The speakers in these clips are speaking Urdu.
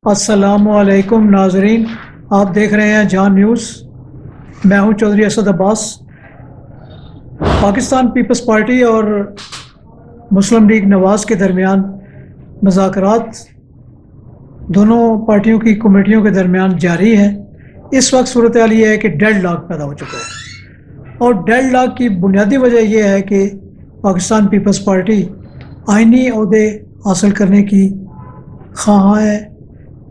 السلام علیکم ناظرین، آپ دیکھ رہے ہیں جان نیوز۔ میں ہوں چودھری اسد عباس۔ پاکستان پیپلز پارٹی اور مسلم لیگ نواز کے درمیان مذاکرات دونوں پارٹیوں کی کمیٹیوں کے درمیان جاری ہے۔ اس وقت صورتحال یہ ہے کہ ڈیڈ لاک پیدا ہو چکا ہے، اور ڈیڈ لاک کی بنیادی وجہ یہ ہے کہ پاکستان پیپلز پارٹی آئینی عہدے حاصل کرنے کی خواہاں ہے،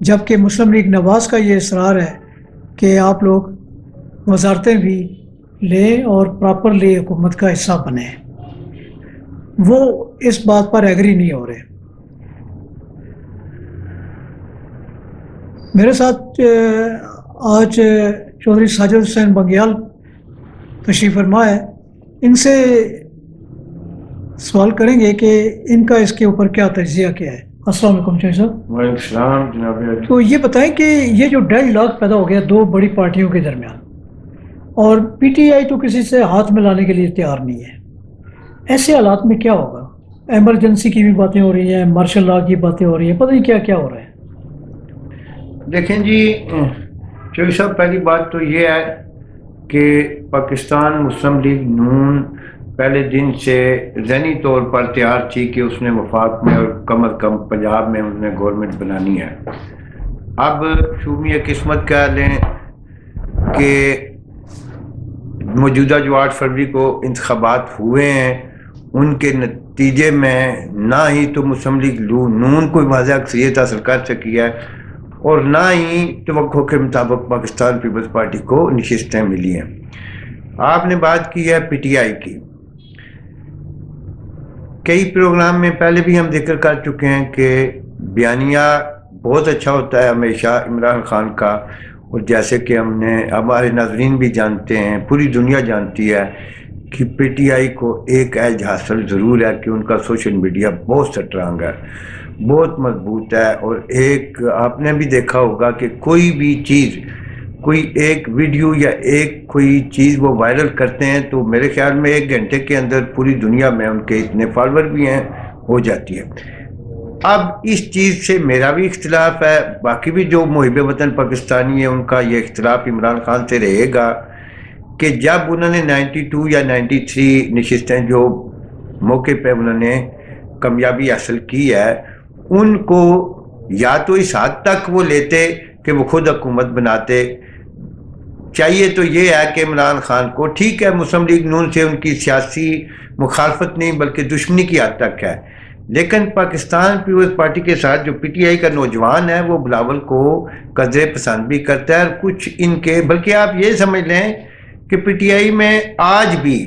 جبکہ مسلم لیگ نواز کا یہ اصرار ہے کہ آپ لوگ وزارتیں بھی لیں اور پراپرلی حکومت کا حصہ بنیں۔ وہ اس بات پر ایگری نہیں ہو رہے۔ میرے ساتھ آج چودھری ساجد حسین بنگیال تشریف فرما ہے۔ ان سے سوال کریں گے کہ ان کا اس کے اوپر کیا تجزیہ کیا ہے۔ السلام علیکم چودھری صاحب۔ وعلیکم السلام جناب۔ تو یہ بتائیں کہ یہ جو ڈیڈ لاک پیدا ہو گیا دو بڑی پارٹیوں کے درمیان، اور پی ٹی آئی تو کسی سے ہاتھ ملانے کے لیے تیار نہیں ہے، ایسے حالات میں کیا ہوگا؟ ایمرجنسی کی بھی باتیں ہو رہی ہیں، مارشل لا کی باتیں ہو رہی ہیں، پتہ نہیں کیا کیا ہو رہا ہے۔ دیکھیں جی چودھری صاحب، پہلی بات تو یہ ہے کہ پاکستان مسلم لیگ نون پہلے دن سے ذہنی طور پر تیار تھی کہ اس نے وفاق میں اور کم از کم پنجاب میں انہوں نے گورنمنٹ بنانی ہے۔ اب شومی قسمت کہہ لیں کہ موجودہ جو 8 فروری کو انتخابات ہوئے ہیں، ان کے نتیجے میں نہ ہی تو مسلم لیگ نون کوئی واضح اکثریت حاصل کر سکی ہے، اور نہ ہی توقع کے مطابق پاکستان پیپلز پارٹی کو نشستیں ملی ہیں۔ آپ نے بات کی ہے پی ٹی آئی کی۔ کئی پروگرام میں پہلے بھی ہم ذکر کر چکے ہیں کہ بیانیہ بہت اچھا ہوتا ہے ہمیشہ عمران خان کا، اور جیسے کہ ہمارے ناظرین بھی جانتے ہیں، پوری دنیا جانتی ہے کہ پی ٹی آئی کو ایک ایج حاصل ضرور ہے کہ ان کا سوشل میڈیا بہت سٹرانگ ہے، بہت مضبوط ہے، اور ایک آپ نے بھی دیکھا ہوگا کہ کوئی بھی چیز، کوئی ایک ویڈیو یا ایک کوئی چیز وہ وائرل کرتے ہیں تو میرے خیال میں 1 گھنٹے کے اندر پوری دنیا میں ان کے اتنے فالوور بھی ہیں ہو جاتی ہے۔ اب اس چیز سے میرا بھی اختلاف ہے، باقی بھی جو محب وطن پاکستانی ہیں ان کا یہ اختلاف عمران خان سے رہے گا کہ جب انہوں نے 92 یا 93 نشستیں جو موقع پہ انہوں نے کامیابی حاصل کی ہے، ان کو یا تو اس حد تک وہ لیتے کہ وہ خود حکومت بناتے۔ چاہیے تو یہ ہے کہ عمران خان کو، ٹھیک ہے مسلم لیگ نون سے ان کی سیاسی مخالفت نہیں بلکہ دشمنی کی حد تک ہے، لیکن پاکستان پیپلز پارٹی کے ساتھ جو پی ٹی آئی کا نوجوان ہے وہ بلاول کو قدرے پسند بھی کرتا ہے، اور کچھ ان کے، بلکہ آپ یہ سمجھ لیں کہ پی ٹی آئی میں آج بھی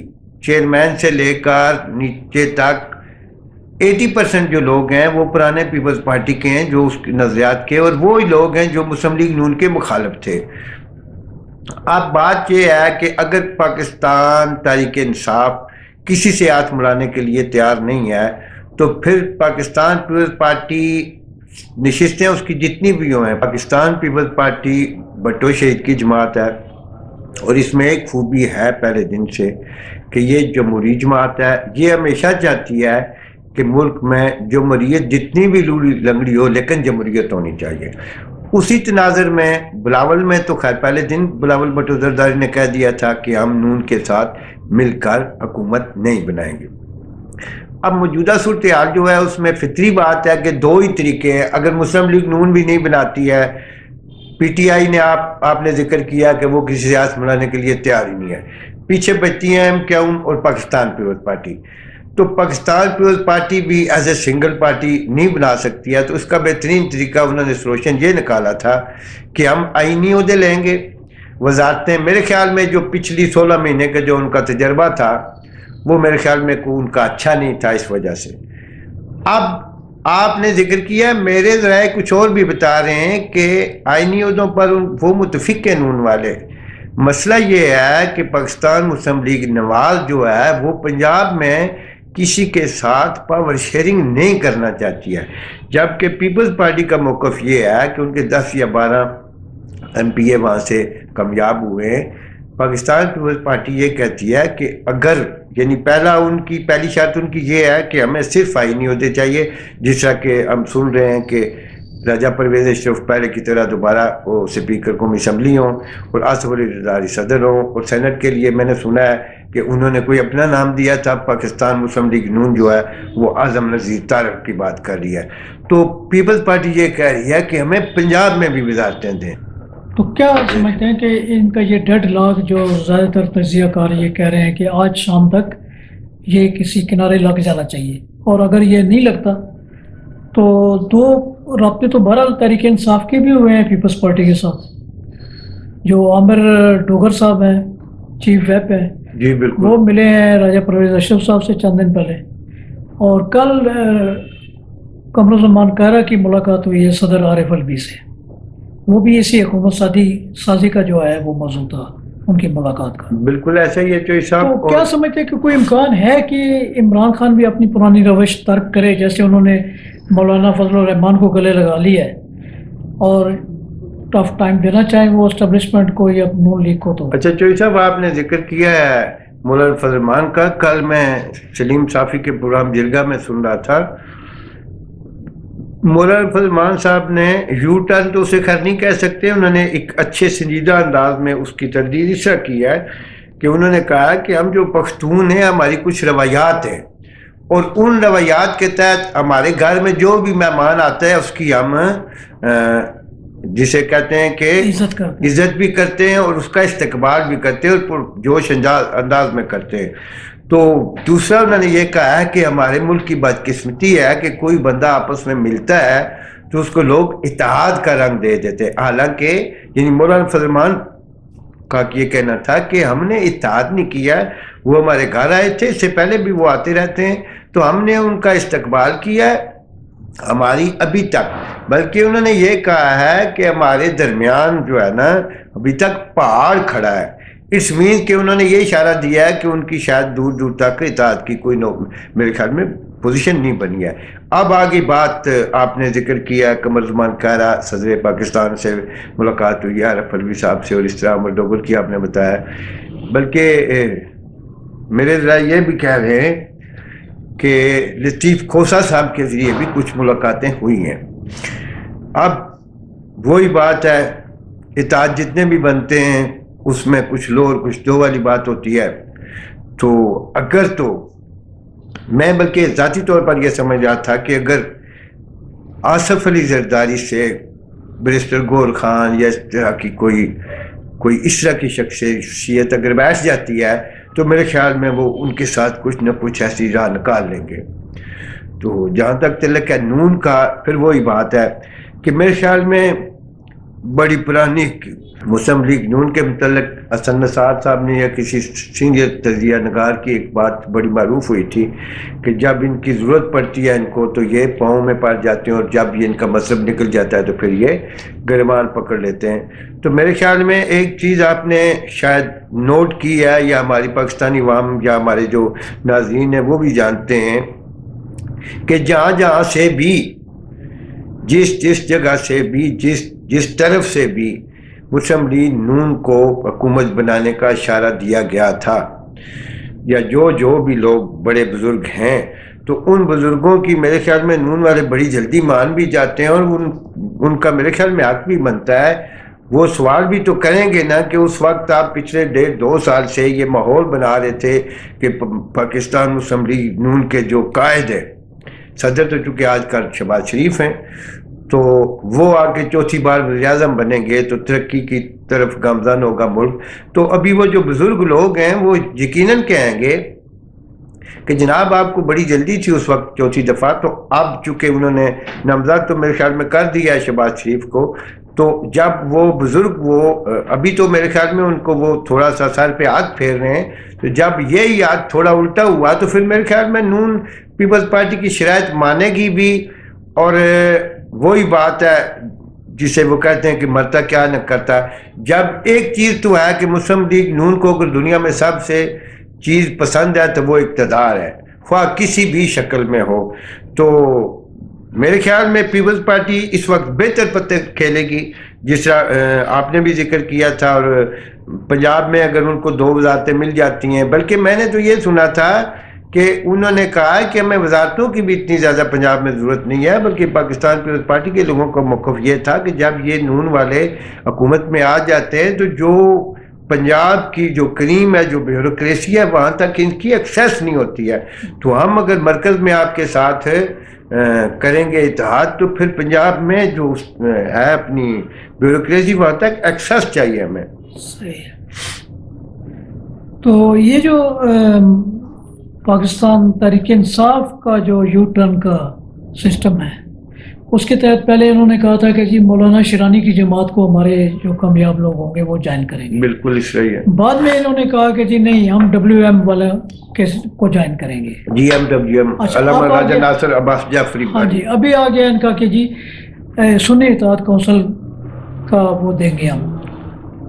چیئرمین سے لے کر نیچے تک 80% جو لوگ ہیں وہ پرانے پیپلز پارٹی کے ہیں، جو اس نظریات کے، اور وہی لوگ ہیں جو مسلم لیگ نون کے مخالف تھے۔ اب بات یہ ہے کہ اگر پاکستان تحریک انصاف کسی سے ہاتھ ملانے کے لیے تیار نہیں ہے تو پھر پاکستان پیپلز پارٹی نشستیں اس کی جتنی بھی ہیں، پاکستان پیپلز پارٹی بھٹو شہید کی جماعت ہے، اور اس میں ایک خوبی ہے پہلے دن سے کہ یہ جمہوری جماعت ہے، یہ ہمیشہ چاہتی ہے کہ ملک میں جمہوریت جتنی بھی لوڑی لنگڑی ہو لیکن جمہوریت ہونی چاہیے۔ اسی تناظر میں بلاول میں تو خیر پہلے دن بلاول بھٹو زرداری نے کہہ دیا تھا کہ ہم نون کے ساتھ مل کر حکومت نہیں بنائیں گے۔ اب موجودہ صورتحال جو ہے اس میں فطری بات ہے کہ 2 ہی طریقے ہیں۔ اگر مسلم لیگ نون بھی نہیں بناتی ہے، پی ٹی آئی نے آپ نے ذکر کیا کہ وہ کسی سے ہاتھ ملانے کے لیے تیار ہی نہیں ہے، پیچھے بچتی ہیں ایم کیو ایم اور پاکستان پیپلز پارٹی، تو پاکستان پیپلز پارٹی بھی ایز اے سنگل پارٹی نہیں بنا سکتی ہے، تو اس کا بہترین طریقہ انہوں نے سولوشن یہ نکالا تھا کہ ہم آئینی عہدے لیں گے، وزارتیں۔ میرے خیال میں جو پچھلی 16 مہینے کا جو ان کا تجربہ تھا وہ میرے خیال میں ان کا اچھا نہیں تھا اس وجہ سے۔ اب آپ نے ذکر کیا، میرے ذرائع کچھ اور بھی بتا رہے ہیں کہ آئینی عہدوں پر وہ متفق ہیں نون والے۔ مسئلہ یہ ہے کہ پاکستان مسلم لیگ نواز جو ہے وہ پنجاب میں کسی کے ساتھ پاور شیئرنگ نہیں کرنا چاہتی ہے، جبکہ پیپلز پارٹی کا موقف یہ ہے کہ ان کے 10 یا 12 ایم پی اے وہاں سے کامیاب ہوئے ہیں۔ پاکستان پیپلز پارٹی یہ کہتی ہے کہ اگر، یعنی پہلی شرط ان کی یہ ہے کہ ہمیں صرف آئینی عہدے چاہیے، جس طرح کہ ہم سن رہے ہیں کہ راجہ پرویز اشرف پہلے کی طرح دوبارہ وہ سپیکر قومی اسمبلی ہوں اور آصف علی زرداری صدر ہوں، اور سینٹ کے لیے میں نے سنا ہے کہ انہوں نے کوئی اپنا نام دیا تھا، پاکستان مسلم لیگ نون جو ہے وہ اعظم نذیر طارق کی بات کر رہی ہے. تو پیپلز پارٹی یہ کہہ رہی ہے کہ ہمیں پنجاب میں بھی وزارتیں دیں. تو کیا سمجھتے ہیں کہ ان کا یہ ڈیڈ لاک جو زیادہ تر تجزیہ کار یہ کہہ رہے ہیں کہ آج شام تک یہ کسی کنارے لگ جانا چاہیے، اور اگر یہ نہیں لگتا تو دو رابطے تو بہرحال تحریک انصاف کے بھی ہوئے ہیں پیپلز پارٹی کے ساتھ، جو عامر ڈوگر صاحب ہیں چیف ویپ ہیں، جی بالکل، وہ ملے ہیں راجہ پرویز اشرف صاحب سے چند دن پہلے، اور کل قمر الزمان کائرہ کی ملاقات ہوئی ہے صدر عارف الوی سے، وہ بھی اسی حکومت سازی کا جو ہے وہ موضوع تھا ان کی ملاقات کا. بالکل ایسا ہی ہے چوئی صاحب. تو کیا سمجھتے ہیں کہ کوئی امکان ہے کہ عمران خان بھی اپنی پرانی روش ترک کرے، جیسے انہوں نے مولانا فضل الرحمان کو گلے لگا لیا ہے اور ٹف ٹائم دینا چاہیں وہ اسٹیبلشمنٹ کو یا نون لیگ کو؟ تو اچھا چوئی صاحب، آپ نے ذکر کیا ہے مولانا فضل الرحمان کا. کل میں سلیم صافی کے پروگرام جرگہ میں سن رہا تھا، مولانا فضل الرحمان صاحب نے یو ٹرن تو اسے خیر نہیں کہہ سکتے، انہوں نے ایک اچھے سنجیدہ انداز میں اس کی تردید اس طرح کی ہے کہ انہوں نے کہا کہ ہم جو پختون ہیں ہماری کچھ روایات ہیں، اور ان روایات کے تحت ہمارے گھر میں جو بھی مہمان آتا ہے اس کی ہم جسے کہتے ہیں کہ عزت بھی کرتے ہیں اور اس کا استقبال بھی کرتے ہیں اور پرجوش انداز میں کرتے ہیں. تو دوسرا انہوں نے یہ کہا ہے کہ ہمارے ملک کی بدقسمتی ہے کہ کوئی بندہ آپس میں ملتا ہے تو اس کو لوگ اتحاد کا رنگ دے دیتے ہیں، حالانکہ یعنی مولانا فضل الرحمان کا یہ کہنا تھا کہ ہم نے اتحاد نہیں کیا، وہ ہمارے گھر آئے تھے، اس سے پہلے بھی وہ آتے رہتے ہیں، تو ہم نے ان کا استقبال کیا ہے ہماری ابھی تک. بلکہ انہوں نے یہ کہا ہے کہ ہمارے درمیان جو ہے نا ابھی تک پہاڑ کھڑا ہے. اس مینس کہ انہوں نے یہ اشارہ دیا ہے کہ ان کی شاید دور دور تک اتحاد کی کوئی میرے خیال میں پوزیشن نہیں بنی ہے. اب آگے بات آپ نے ذکر کیا قمر الزمان کائرہ صدر پاکستان سے ملاقات ہوئی ہے عارف الوی صاحب سے، اور اس طرح عمر ڈوگر کی آپ نے بتایا، بلکہ میرے ذرا یہ بھی کہہ رہے ہیں کہ لطیف کھوسہ صاحب کے ذریعے بھی کچھ ملاقاتیں ہوئی ہیں. اب وہی بات ہے، اتحاد جتنے بھی بنتے ہیں اس میں کچھ لو اور کچھ دو والی بات ہوتی ہے. تو اگر تو میں بلکہ ذاتی طور پر یہ سمجھ رہا تھا کہ اگر آصف علی زرداری سے بیرسٹر گور خان یا اس طرح کی کوئی اس طرح کی شخصیت اگر بیٹھ جاتی ہے تو میرے خیال میں وہ ان کے ساتھ کچھ نہ کچھ ایسی راہ نکال لیں گے. تو جہاں تک تعلق ہے نون کا، پھر وہی بات ہے کہ میرے خیال میں بڑی پرانی مسلم لیگ نون کے متعلق حسن نثار صاحب نے یا کسی سینئر تجزیہ نگار کی ایک بات بڑی معروف ہوئی تھی کہ جب ان کی ضرورت پڑتی ہے ان کو تو یہ پاؤں میں پڑ جاتے ہیں، اور جب یہ ان کا مذہب نکل جاتا ہے تو پھر یہ گریبان پکڑ لیتے ہیں. تو میرے خیال میں ایک چیز آپ نے شاید نوٹ کی ہے، یا ہماری پاکستانی عوام یا ہمارے جو ناظرین ہیں وہ بھی جانتے ہیں کہ جہاں جہاں سے بھی جس جگہ سے بھی جس طرف سے بھی مسلم لیگ نون کو حکومت بنانے کا اشارہ دیا گیا تھا، یا جو بھی لوگ بڑے بزرگ ہیں، تو ان بزرگوں کی میرے خیال میں نون والے بڑی جلدی مان بھی جاتے ہیں، اور ان کا میرے خیال میں حق بھی بنتا ہے. وہ سوال بھی تو کریں گے نا کہ اس وقت آپ پچھلے 1.5-2 سال سے یہ ماحول بنا رہے تھے کہ پاکستان مسلم لیگ نون کے جو قائد ہیں، صدر تو چونکہ آج کل شہباز شریف ہیں، تو وہ آگے چوتھی بار وزیر اعظم بنیں گے تو ترقی کی طرف گامزن ہوگا ملک. تو ابھی وہ جو بزرگ لوگ ہیں وہ یقیناً کہیں گے کہ جناب آپ کو بڑی جلدی تھی اس وقت چوتھی دفعہ، تو اب چونکہ انہوں نے نامزد تو میرے خیال میں کر دیا ہے شہباز شریف کو، تو جب وہ بزرگ وہ ابھی تو میرے خیال میں ان کو وہ تھوڑا سا سر پہ ہاتھ پھیر رہے ہیں، تو جب یہ یاد تھوڑا الٹا ہوا تو پھر میرے خیال میں نون پیپلز پارٹی کی شرائط مانے گی بھی. اور وہی بات ہے جسے وہ کہتے ہیں کہ مرتا کیا نہ کرتا. جب ایک چیز تو ہے کہ مسلم لیگ نون کو اگر دنیا میں سب سے چیز پسند ہے تو وہ اقتدار ہے، خواہ کسی بھی شکل میں ہو. تو میرے خیال میں پیپلز پارٹی اس وقت بہتر پتے کھیلے گی، جس طرح آپ نے بھی ذکر کیا تھا. اور پنجاب میں اگر ان کو 2 وزارتیں مل جاتی ہیں، بلکہ میں نے تو یہ سنا تھا کہ انہوں نے کہا کہ ہمیں وزارتوں کی بھی اتنی زیادہ پنجاب میں ضرورت نہیں ہے، بلکہ پاکستان پیپلز پارٹی کے لوگوں کا موقف یہ تھا کہ جب یہ نون والے حکومت میں آ جاتے ہیں تو جو پنجاب کی جو کریم ہے، جو بیوروکریسی ہے، وہاں تک ان کی ایکسیس نہیں ہوتی ہے. تو ہم اگر مرکز میں آپ کے ساتھ کریں گے اتحاد تو پھر پنجاب میں جو ہے اپنی بیوروکریسی وہاں تک ایکسیس چاہیے ہمیں. صحیح ہے. تو یہ جو پاکستان تحریک انصاف کا جو یو ٹرن کا سسٹم ہے، اس کے تحت پہلے انہوں نے کہا تھا کہ جی مولانا شیرانی کی جماعت کو ہمارے جو کامیاب لوگ ہوں گے وہ جوائن کریں گے. بالکل صحیح ہے. بعد میں انہوں نے کہا کہ جی نہیں، ہم WM والے کو جوائن کریں گے. GMWM علامہ راجہ ناصر عباس جعفری. ہاں جی، ابھی آ گیا ان کا کہ جی سنی اتحاد کونسل کا وہ دیں گے ہم،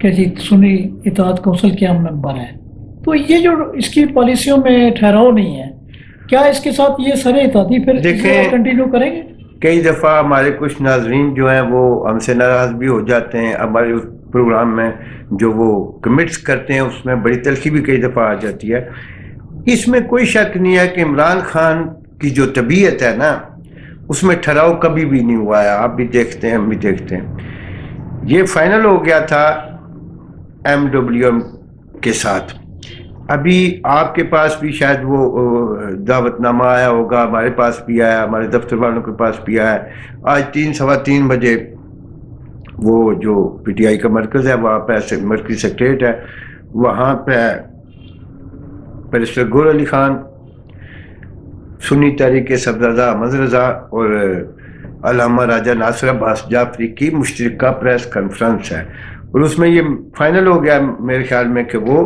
کہ جی سنی اتحاد کونسل کے ہم ممبر ہیں. تو یہ جو اس کی پالیسیوں میں ٹھہراؤ نہیں ہے، کیا اس کے ساتھ یہ سر اتحادی پھر کنٹینیو کریں گے؟ کئی دفعہ ہمارے کچھ ناظرین جو ہیں وہ ہم سے ناراض بھی ہو جاتے ہیں. ہمارے اس پروگرام میں جو وہ کمٹس کرتے ہیں اس میں بڑی تلخی بھی کئی دفعہ آ جاتی ہے. اس میں کوئی شک نہیں ہے کہ عمران خان کی جو طبیعت ہے نا، اس میں ٹھہراؤ کبھی بھی نہیں ہوا ہے. آپ بھی دیکھتے ہیں، ہم بھی دیکھتے ہیں. یہ فائنل ہو گیا تھا MWM کے ساتھ. ابھی آپ کے پاس بھی شاید وہ دعوت نامہ آیا ہوگا، ہمارے پاس بھی آیا، ہمارے دفتر والوں کے پاس بھی آیا. آج 3-3:15 بجے وہ جو PTI کا مرکز ہے وہاں پہ مرکزی سیکریٹریٹ ہے، وہاں پہ بیرسٹر گور علی خان، سنی تحریک صفدرزا احمد رضا اور علامہ راجہ ناصر عباس جعفری کی مشترکہ پریس کانفرنس ہے. اور اس میں یہ فائنل ہو گیا میرے خیال میں کہ وہ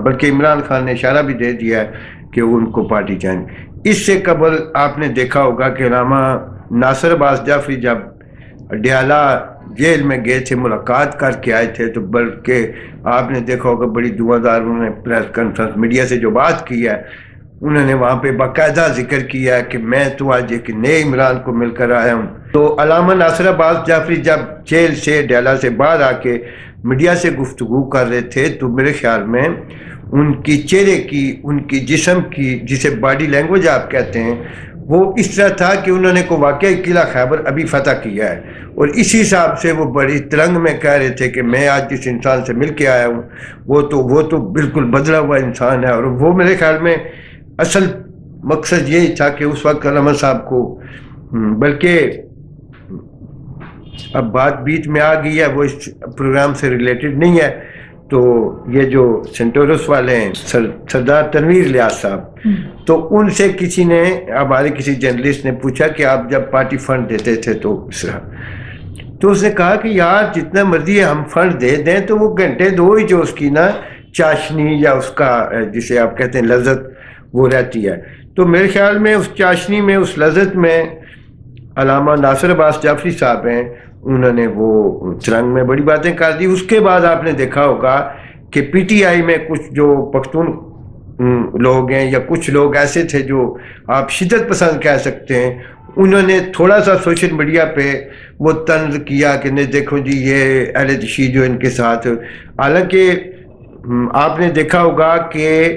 بلکہ عمران خان نے اشارہ بھی دے دیا ہے کہ وہ ان کو پارٹی جائیں. اس سے قبل آپ نے دیکھا ہوگا کہ علامہ ناصر عباس جعفری جب ڈیالہ جیل میں گئے تھے، ملاقات کر کے آئے تھے، تو بلکہ آپ نے دیکھا ہوگا بڑی دعاءدار انہوں نے پریس کانفرنس میڈیا سے جو بات کی ہے، انہوں نے وہاں پہ باقاعدہ ذکر کیا ہے کہ میں تو آج ایک نئے عمران کو مل کر آیا ہوں. تو علامہ ناصر عباس جعفری جب جیل سے ڈیالہ سے باہر آ کے میڈیا سے گفتگو کر رہے تھے تو میرے خیال میں ان کی چہرے کی، ان کی جسم کی، جسے باڈی لینگویج آپ کہتے ہیں، وہ اس طرح تھا کہ انہوں نے کو واقعی قلعہ خیبر ابھی فتح کیا ہے. اور اسی حساب سے وہ بڑی ترنگ میں کہہ رہے تھے کہ میں آج جس انسان سے مل کے آیا ہوں وہ تو بالکل بدلا ہوا انسان ہے. اور وہ میرے خیال میں اصل مقصد یہی تھا کہ اس وقت علامہ صاحب کو، بلکہ اب بات بیچ میں آ گئی ہے، وہ اس پروگرام سے ریلیٹڈ نہیں ہے. تو یہ جو سینٹورس والے ہیں سردار تنویر الیاس صاحب، تو ان سے کسی نے، ہمارے کسی جرنلسٹ نے پوچھا کہ آپ جب پارٹی فنڈ دیتے تھے تو اس نے کہا کہ یار جتنا مرضی ہم فنڈ دے دیں تو وہ گھنٹے دو ہی جو اس کی نا چاشنی یا اس کا جسے آپ کہتے ہیں لذت وہ رہتی ہے. تو میرے خیال میں اس چاشنی میں، اس لذت میں علامہ ناصر عباس جعفری صاحب ہیں، انہوں نے وہ ترنگ میں بڑی باتیں کر دی. اس کے بعد آپ نے دیکھا ہوگا کہ PTI میں کچھ جو پختون لوگ ہیں یا کچھ لوگ ایسے تھے جو آپ شدت پسند کہہ سکتے ہیں، انہوں نے تھوڑا سا سوشل میڈیا پہ وہ طنز کیا کہ نہیں دیکھو جی یہ اہل تشیع جو ان کے ساتھ. حالانکہ آپ نے دیکھا ہوگا کہ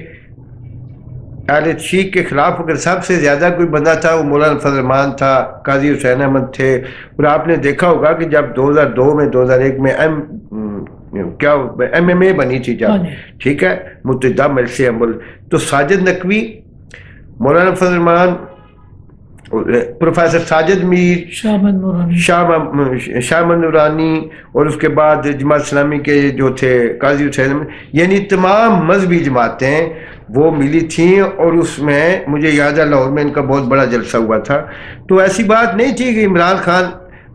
اہل تشیع کے خلاف اگر سب سے زیادہ کوئی بندہ تھا وہ مولانا فضل الرحمان تھا، قاضی حسین احمد تھے. اور آپ نے دیکھا ہوگا کہ جب 2002 میں 2001 میں MMA بنی تھی جب، ٹھیک ہے، متحدہ مجلس عمل، تو ساجد نقوی، مولانا فضل الرحمان، پروفیسر ساجد میر، شاہ من نورانی، اور اس کے بعد جماعت اسلامی کے جو تھے قاضی حسین احمد، یعنی تمام مذہبی جماعتیں وہ ملی تھیں. اور اس میں مجھے یاد ہے لاہور میں ان کا بہت بڑا جلسہ ہوا تھا. تو ایسی بات نہیں تھی کہ عمران خان،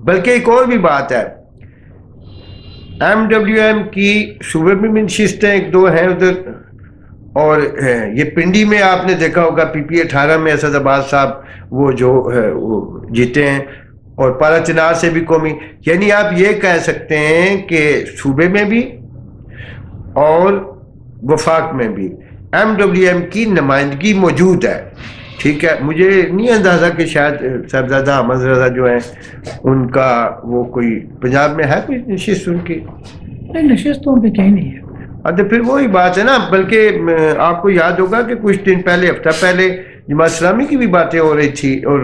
بلکہ ایک اور بھی بات ہے، MWM کی صوبے میں بھی نشستیں ایک دو ہیں ادھر، اور یہ پنڈی میں آپ نے دیکھا ہوگا PP 18 میں اسد عباس صاحب وہ جو وہ جیتے ہیں، اور پارا چنار سے بھی قومی، یعنی آپ یہ کہہ سکتے ہیں کہ صوبے میں بھی اور وفاق میں بھی MWM کی نمائندگی موجود ہے. ٹھیک ہے، مجھے نہیں اندازہ کہ شاید صاحبزادہ احمد رضا جو ہیں ان کا وہ کوئی پنجاب میں ہے کوئی نشست ان کی؟ نہیں، نشست تو ان پہ کہیں نہیں ہے. تو پھر وہی بات ہے نا. بلکہ آپ کو یاد ہوگا کہ کچھ دن پہلے، ہفتہ پہلے جماعت اسلامی کی بھی باتیں ہو رہی تھی، اور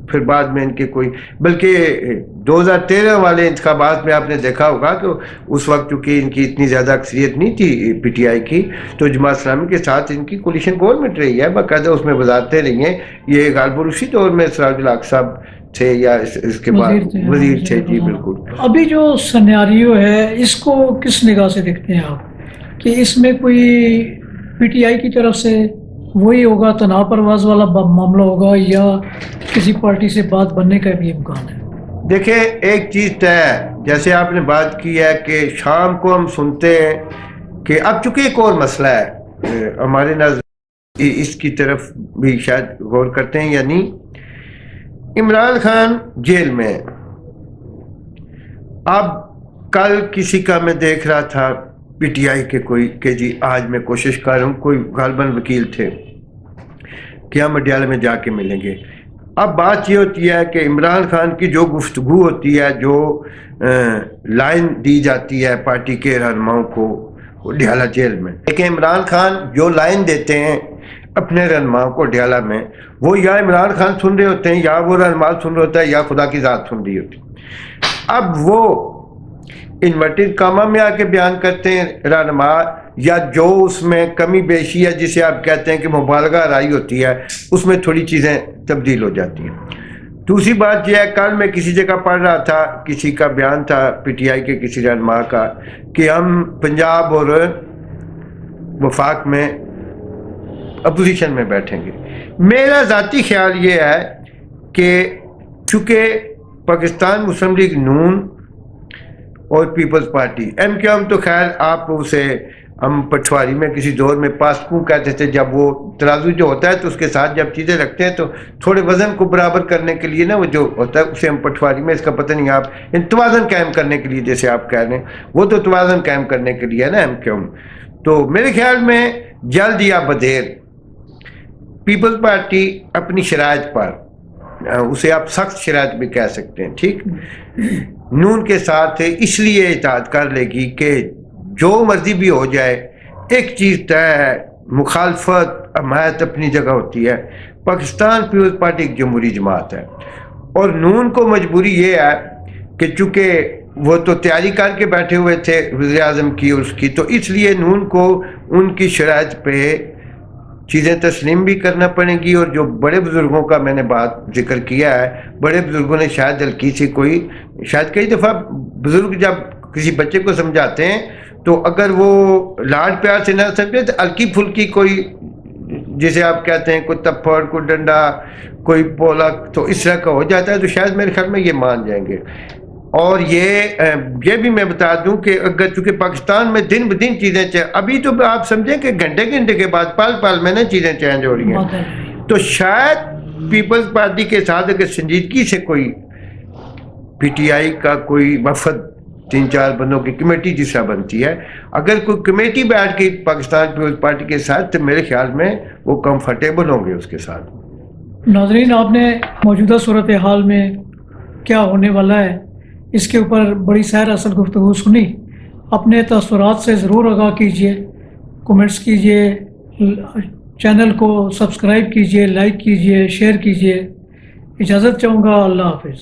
پھر بعد میں ان کے کوئی، بلکہ 2013 والے انتخابات میں آپ نے دیکھا ہوگا کہ اس وقت چونکہ ان کی اتنی زیادہ اکثریت نہیں تھی پی ٹی آئی کی، تو جماعت اسلامی کے ساتھ ان کی کولیشن گورنمنٹ رہی ہے، باقاعدہ اس میں وزارتیں رہی ہیں. یہ غالب اسی دور میں سراج الحق صاحب تھے یا اس کے بعد وزیر تھے. جی بالکل. ابھی جو سنیاریو ہے اس کو کس نگاہ سے دیکھتے ہیں آپ کہ اس میں کوئی پی ٹی آئی کی طرف سے وہی ہوگا، تنہا پرواز والا معاملہ ہوگا، یا کسی پارٹی سے بات بننے کا بھی امکان ہے؟ دیکھیں ایک چیز طے ہے، جیسے آپ نے بات کی ہے کہ شام کو ہم سنتے ہیں کہ اب چونکہ ایک اور مسئلہ ہے ہمارے نظر، اس کی طرف بھی شاید غور کرتے ہیں یا نہیں. عمران خان جیل میں، اب کل کسی کا میں دیکھ رہا تھا پی ٹی آئی کے کوئی کہ جی آج میں کوشش کر رہا ہوں، کوئی غالباً وکیل تھے کہ ہم اڈیالہ میں جا کے ملیں گے. اب بات یہ ہوتی ہے کہ عمران خان کی جو گفتگو ہوتی ہے، جو لائن دی جاتی ہے پارٹی کے رہنماؤں کو اڈیالہ جیل میں، لیکن عمران خان جو لائن دیتے ہیں اپنے رہنماؤں کو اڈیالہ میں، وہ یا عمران خان سن رہے ہوتے ہیں، یا وہ رہنما سن رہا ہوتا ہے، یا خدا کی ذات سن رہی ہوتی. اب وہ انورٹڈ کاما میں آ کے بیان کرتے ہیں رہنما، یا جو اس میں کمی بیشی ہے جسے آپ کہتے ہیں کہ مبالغہ آرائی ہوتی ہے، اس میں تھوڑی چیزیں تبدیل ہو جاتی ہیں. دوسری بات یہ ہے، کل میں کسی جگہ پڑھ رہا تھا، کسی کا بیان تھا پی ٹی آئی کے کسی رہنما کا کہ ہم پنجاب اور وفاق میں اپوزیشن میں بیٹھیں گے. میرا ذاتی خیال یہ ہے کہ چونکہ پاکستان مسلم لیگ نون اور Peoples Party M Q M, تو خیر آپ اسے ہم پٹواری میں کسی دور میں پاسکو کہتے تھے، جب وہ ترازو جو ہوتا ہے تو اس کے ساتھ جب چیزیں رکھتے ہیں تو تھوڑے وزن کو برابر کرنے کے لیے نا، وہ جو ہوتا ہے اسے ہم پٹواری میں، اس کا پتہ نہیں، آپ توازن قائم کرنے کے لیے جیسے آپ کہہ رہے ہیں، وہ تو توازن قائم کرنے کے لیے ہے نا ایم کیو ایم. تو میرے خیال میں جلد یا بدیر پیپلز پارٹی اپنی شرائط پر، اسے آپ سخت شرائط بھی کہہ سکتے ہیں، ٹھیک، نون کے ساتھ اس لیے اتحاد کر لے گی کہ جو مرضی بھی ہو جائے، ایک چیز طے ہے، مخالفت حمایت اپنی جگہ ہوتی ہے. پاکستان پیپلز پارٹی ایک جمہوری جماعت ہے، اور نون کو مجبوری یہ ہے کہ چونکہ وہ تو تیاری کر کے بیٹھے ہوئے تھے وزیر اعظم کی اور اس کی، تو اس لیے نون کو ان کی شرائط پہ چیزیں تسلیم بھی کرنا پڑیں گی. اور جو بڑے بزرگوں کا میں نے بات ذکر کیا ہے، بڑے بزرگوں نے شاید ہلکی سی کوئی، شاید کئی دفعہ بزرگ جب کسی بچے کو سمجھاتے ہیں تو اگر وہ لاڈ پیار سے نہ سمجھے تو ہلکی پھلکی کوئی، جسے آپ کہتے ہیں کوئی تپڑ، کوئی ڈنڈا، کوئی پولک، تو اس طرح کا ہو جاتا ہے، تو شاید میرے خیال میں یہ مان جائیں گے. اور یہ بھی میں بتا دوں کہ اگر چونکہ پاکستان میں دن بدن چیزیں ابھی تو آپ سمجھیں کہ گھنٹے گھنٹے کے بعد پال میں نا چیزیں چینج ہو رہی ہیں، تو شاید پیپلز پارٹی کے ساتھ اگر سنجیدگی سے کوئی پی ٹی آئی کا کوئی وفد 3-4 بندوں کی کمیٹی جس طرح بنتی ہے، اگر کوئی کمیٹی بیٹھ کے پاکستان پیپلز پارٹی کے ساتھ، تو میرے خیال میں وہ کمفرٹیبل ہوں گے اس کے ساتھ. ناظرین، آپ نے موجودہ صورتحال میں کیا ہونے والا ہے اس کے اوپر بڑی سیر اصل گفتگو سنی. اپنے تاثرات سے ضرور آگاہ کیجیے، کومنٹس کیجیے، چینل کو سبسکرائب کیجیے، لائک کیجیے، شیئر کیجیے. اجازت چاہوں گا. اللہ حافظ.